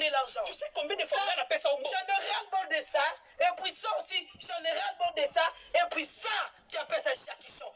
donner l'argent. Tu sais combien de fois on a appelé ça au mot? J'en ai ras-le-bol de ça. Et puis ça aussi, j'en ai ras-le-bol de ça. Et puis ça, tu appelles ça Chakichon.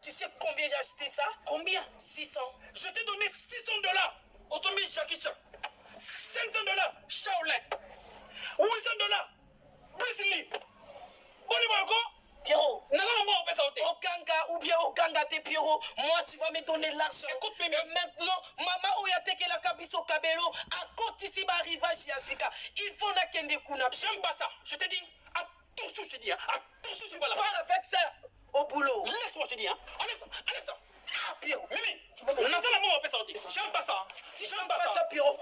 Tu sais combien j'ai acheté ça? Combien? 600. Je t'ai donné $600. Automi Chakichon. $500. Shaolin. $800. Bruce Lee. Pierrot, au Okanga ou bien Okanga t'es Pierrot, moi tu vas me donner l'argent. Écoute, et maintenant, maman Oyateke la Kabiso Kabelo, à côté ici, arrivage Yazika, il faut la Kende Kuna. J'aime pas ça, je te dis, attention, je te dis, attention, je vais la parle avec ça au boulot. Laisse-moi, je te dis, enlève ça. Ah, Pierrot. Mimi, on a ça la main, on peut sortir. J'aime pas ça. Si j'aime pas ça, Pierrot.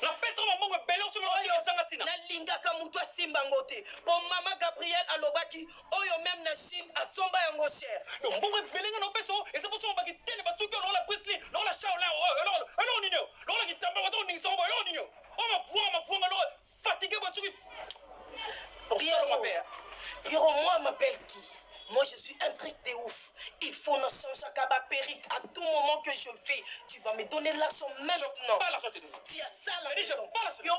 La personne va me bello sur le sangatina. La linga kamutwa simbangote. Pour maman Gabriel Alobaki, oyo même na Chine a somba yango cher. Donc bon belenga no peso et c'est pour ça on va quitter les batuki on la Presley, on la Shaolin, on nino. On la kitamba on ni somba on nino. On ma voix on fatigué batuki. Pierrot, moi m'appelle qui? Moi, je suis un truc de ouf. Il faut ne changer à périque à tout moment que je fais. Tu vas me donner l'argent maintenant. Pas l'argent, tu as ça là. Je pas l'argent. Yo.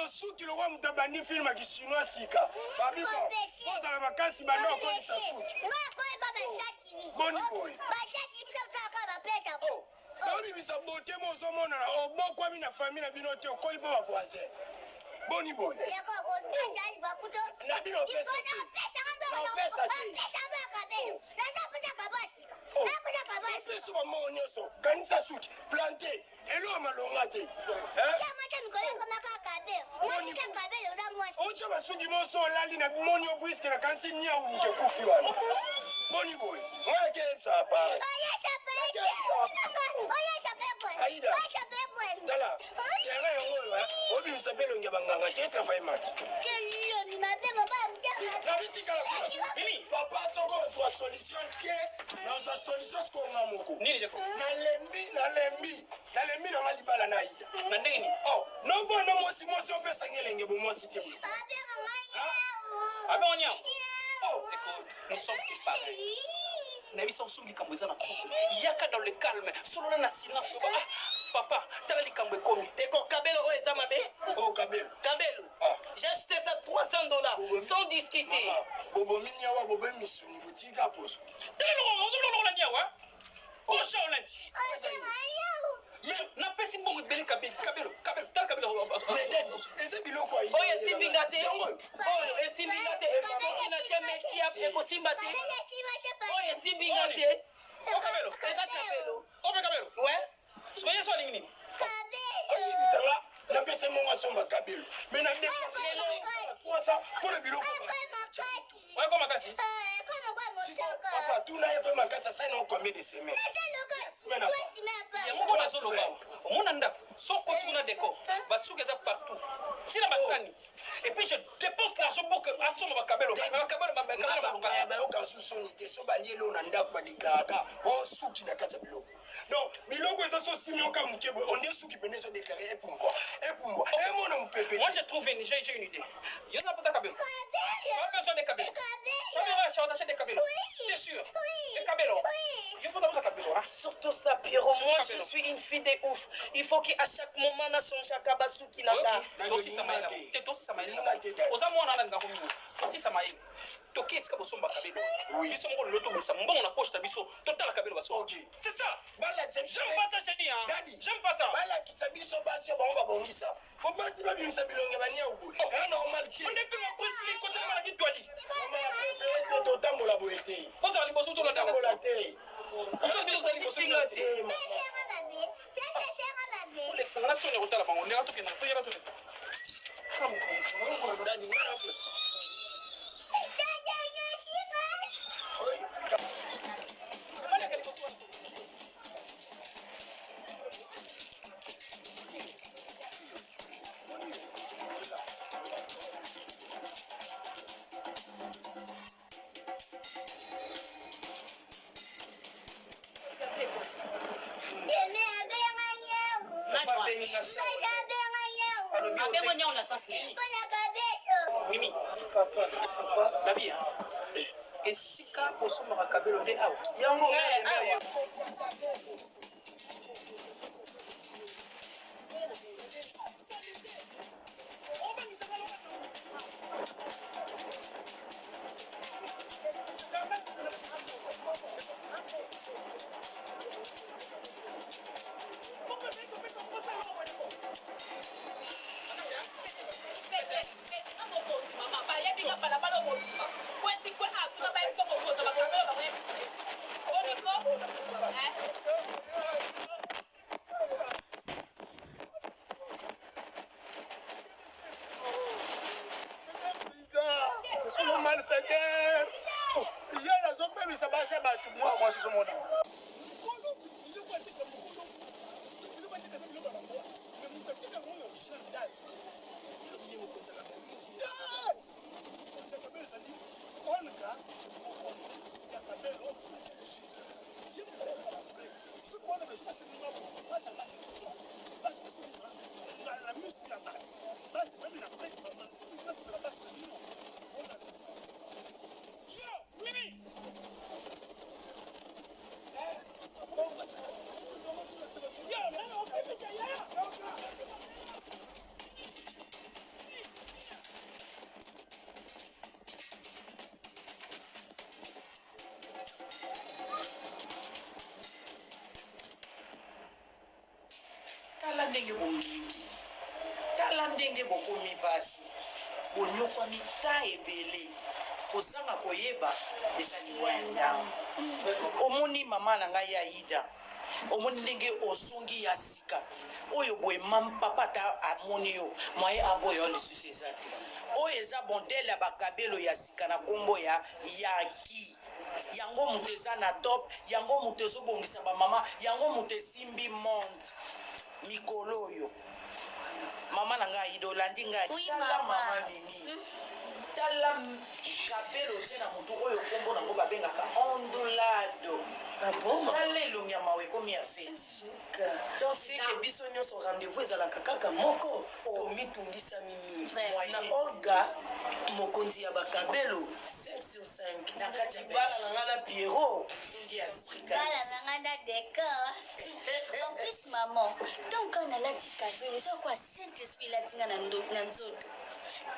Suki lo wa mutabani film akishinwa sika. Babi ko. Oza makasi bando ko Suki. Boni boy. Oh. Babi bisa bote mo zo mona na obokwa mi na famille na bino te okoli bo ba voisin. Boni boy. Na bino pesa. Na pesa te. Pesa ba mo nyoso. Kanisa Suki planté. Elo malonga te. Ocha basugi moso lali na moni obwiske na kansi nia unje kufi wana. Boni boy. Oya kelsa pa. Aida. Dala. Yanga yango wa. Obi msapelo ngabanganga te travail mat. Papa soko soit solution ke dans sa solution ko ngamoko. Na lembi na malibala na Aida. Na nini? Oh, no bona mosi opesa ngelenge bo mosi te. Ah ben on y a. Oh, écoute, nous sommes tous pareils. Nabi sa usumi kamweza na couple. Yaka dans le calme, solo na silence. Papa, tala likamwe komi. Teko Kabelo o eza mabe. Oh Kabelo. Kabelo. J'ai acheté ça $300 sans discuter. Bobo minyawa bobo misuni butika poso. Tala lo la nyawa. Oh Shaolin. Na pesi mbongo beli Kabelo. Tala Kabelo. Mais daddy, ese biloko ayi. Oye simbingate. Oye simbingate. Ina cheme kia eko simbate. Oye simbingate. Oh Kabelo. Kabelo. Oh Kabelo. Ouais. Soyez soit lingini. Oye bisanga na pese monga somba Kabelo. Mais na ndeko ça pour le biloko. Ouais comme makasi. Papa tout na yeko makasa ça na combien de semaines? Ya mungu na solo ba. Mona nda. So continue na décor. Basuka za partout. Tina basani. Et puis je dépense l'argent pour que assomme ma Kabelo. Kabelo ba ba oka susoni te so ba lielo na ndako ba déclarer. Oh suki na kata biloko. Donc biloko ezo so simio ka mukebo on est suki pene so déclarer et pour moi. Et mon mpépé. Moi j'ai trouvé j'ai une idée. Il y en a pas ça Kabelo. J'ai besoin de Kabelo. J'ai besoin de Kabelo. T'es sûr? De Kabelo. Il faut d'abord Kabelo. Surtout ça, Pierrot. Moi, je suis une fille de ouf. Il faut qu'à chaque moment, on change à Kabasuki. Tosi sama oza mwana na ngako mingi tosi sama ye toki esika bosomba Kabelo biso moko loto bolisa mbongo na poche na biso totala Kabelo baso. OK, c'est ça. Bala J'aime pas ça, je dis hein. Daddy, j'aime pas ça. Bala ki sabiso basi ba ba bongisa. Ko basi ba bimisa bilonge bania ubu. Et normal ki. On est plus en plus côté mala ki toali. Mama to tambola boete. Poza ali boso to la tambola te. Poza biso tali boso te. Ole fanga sonye kotala bango ndeka to kena to yaka to. Daddy, abenga sa abengo nyao na sens nini mimi babi esika osomaka kabelo nde awa yango malfaiteur. Il y a la zone même, ça va se battre. Moi, c'est mon nom. tala ndenge bokomi basi bonyokwa mita ebele kozanga koyeba eza liwa ya ndambo omoni mama na ngai Aida omoni ndenge osongi ya sika oyo boye papa ta amoni yo mwaye aboyo lisusu eza te oyo eza bondele ya bakabelo ya sika na kombo ya yaki yango moto eza na top yango moto ezobongisa bamama yango moto esimbi monde mikolo oyo mama na ngai Aida olandi ngai tala mama Mimi tala kabelo te na moto oyo kombo nango babengaka ondulado tala elongi ya mawe ekomi ya feti donc seke biso nyonso rendez-vous ezalaka kaka moko tomitungisa Mimi na Olga mokonzi ya bakabelo 5 sur 5 na kati ya bala na ngana Pierrot bala na ngana décor en plus maman donc on a lati kabelo so quoi Saint-Esprit latinga na nzoto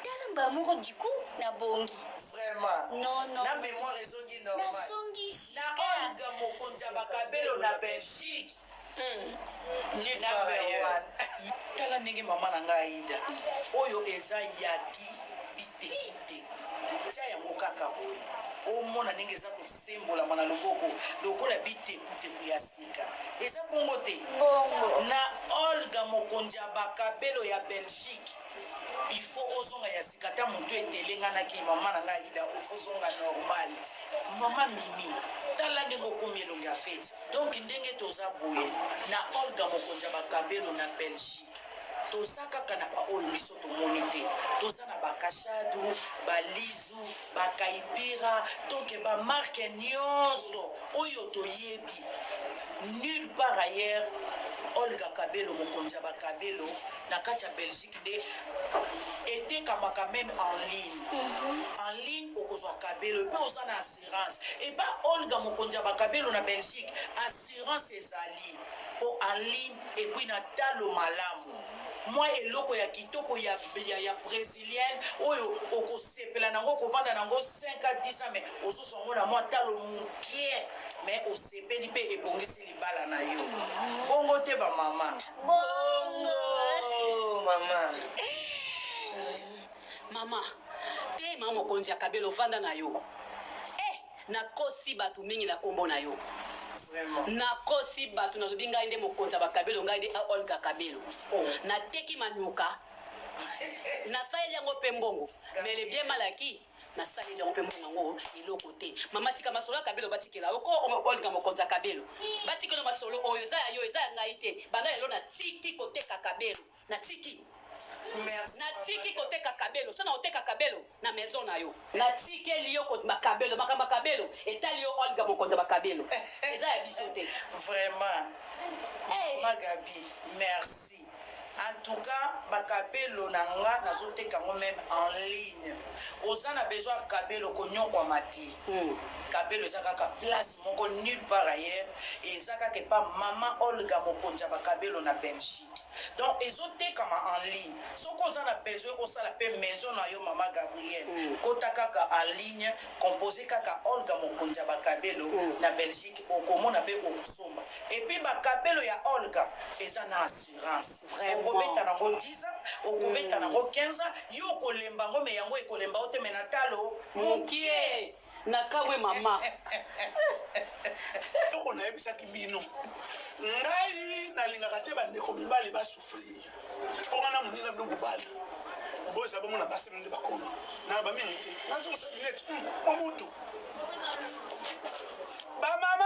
tala mbamoko du coup na bongi vraiment non na mémoire ezongi normal na songi na Olga mokonzi ya bakabelo na Belgique number 1 tala ndenge mama na ngai Aida oyo eza yaki bite tia yango kaka boye omona ndenge eza kosembolama na loboko lokola bitekuteku ya sika eza bongo te na Olga mokonzi ya bakabelo ya Belgique il faut ozonga ya sika ta moto etelenganaki mama na ngai Aida ofozonga normal mama Mimi tala ndenge okomi elongi ya fete donc ndenge toza boye na Olga mokonzi ya bakabelo na Belgique toza kaka na baoyo biso tomoni te toza na bakashadu balizu bakaipira donc bamarke nyonso oyo toyebi nulle part ailleurs Olga Kabelo mokonzi ya bakabelo na kati ya Belgique nde etekamaka même en ligne okozwa kabelo epe oza na assurance eba Olga mokonzi ya bakabelo na Belgique assurance ezali po en ligne epui na talo malamu mwa eloko ya kitoko ya brésilienne oyo okosepela nango kovanda nango 5 à 10 ans mais ozozwa yango na mwa talo mokie mais osepeli mpe ebongisi libala na yo bongo te bamama bongo mama te mama mokonzi ya kabelo vanda na yo nakosi bato mingi na kombo na yo nakosi bato nalobi ngai nde mokonzi ya bakabelo ngai nde Olga Kabelo nateki manuka nasaleli yango mpe mbongo mais le bien malaki nasaleli yango mpe mbongo yango eloko te mama tika masolo ya kabelo batikela oko Olga mokonzi ya kabelo batikela masolo oyo eza ya yo eza ya ngai te banda lelo natiki koteka kabelo natiki koteka kabelo so na oteka kabelo na maison na yo natikeli yo makabelo makambo kabelo etali yo Olga mokonzi ya bakabelo eza ya biso te vraiment Magabi merci En tout cas, bakabelo nanga nazoteka ngo même en ligne. Ozana besoin kabelo konyo kwa mati. Kabelo ezaka place moko nulle part ailleurs et ezaka ke pa mama Olga mokonza bakabelo na Belgique. Donc ezoteka ma en ligne. Soko ozana besoin osala pe maison na yo mama Gabrielle. Kota kaka en ligne composé kaka Olga mokonza bakabelo na Belgique okomona pe okusomba. Et puis bakabelo ya Olga ezana assurance. Okobeta nango 10 ans, okobeta nango 15 ans, yo kolemba ngo me yango ekolemba ote menatalo mukie nakawe mama. Oko na yebisaki bino. Ngai nalingaka te bandeko mibali basouffrir. Ongana munina bino mobali. Boza bomona basi nde bakoma. Na ba mingi te. Nazo sabinet. Mobutu. Ba mama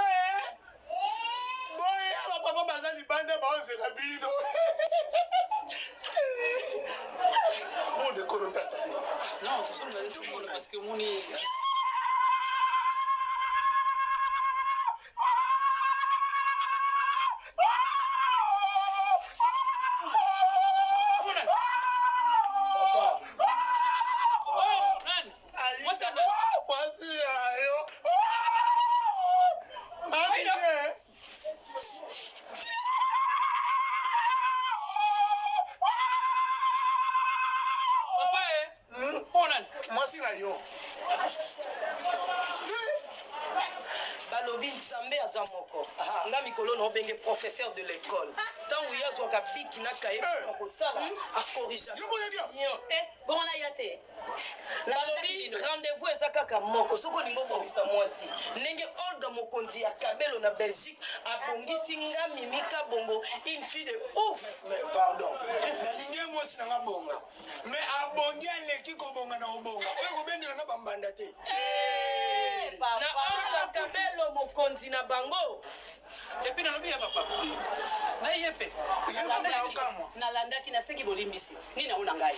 boy aba papa bazali banda baozeka bino. Bon de korontatani. Non, tout ça me dit parce que mon balobi nzambe aza moko nga mikolo na obenge professeur de l'école ntango ye azwaka biki na kaye na kosala akorigea Bona ya te. nalobi rendez-vous eza kaka moko soki olingi obongisa mwasi ndenge Olga mokonzi ya kabelo na Belgique abongisi nga mimika bongo une fille de ouf. Mais pardon, nalingi mwasi nanga bonga mais abongi aleki kobonga na obonga oyo kobendela na bambanda te na Olga kabelo mokonzi na bango. Et puis nalobi ya papa na yepe Nalandaki na seki bolimbisi. Nina una ngai.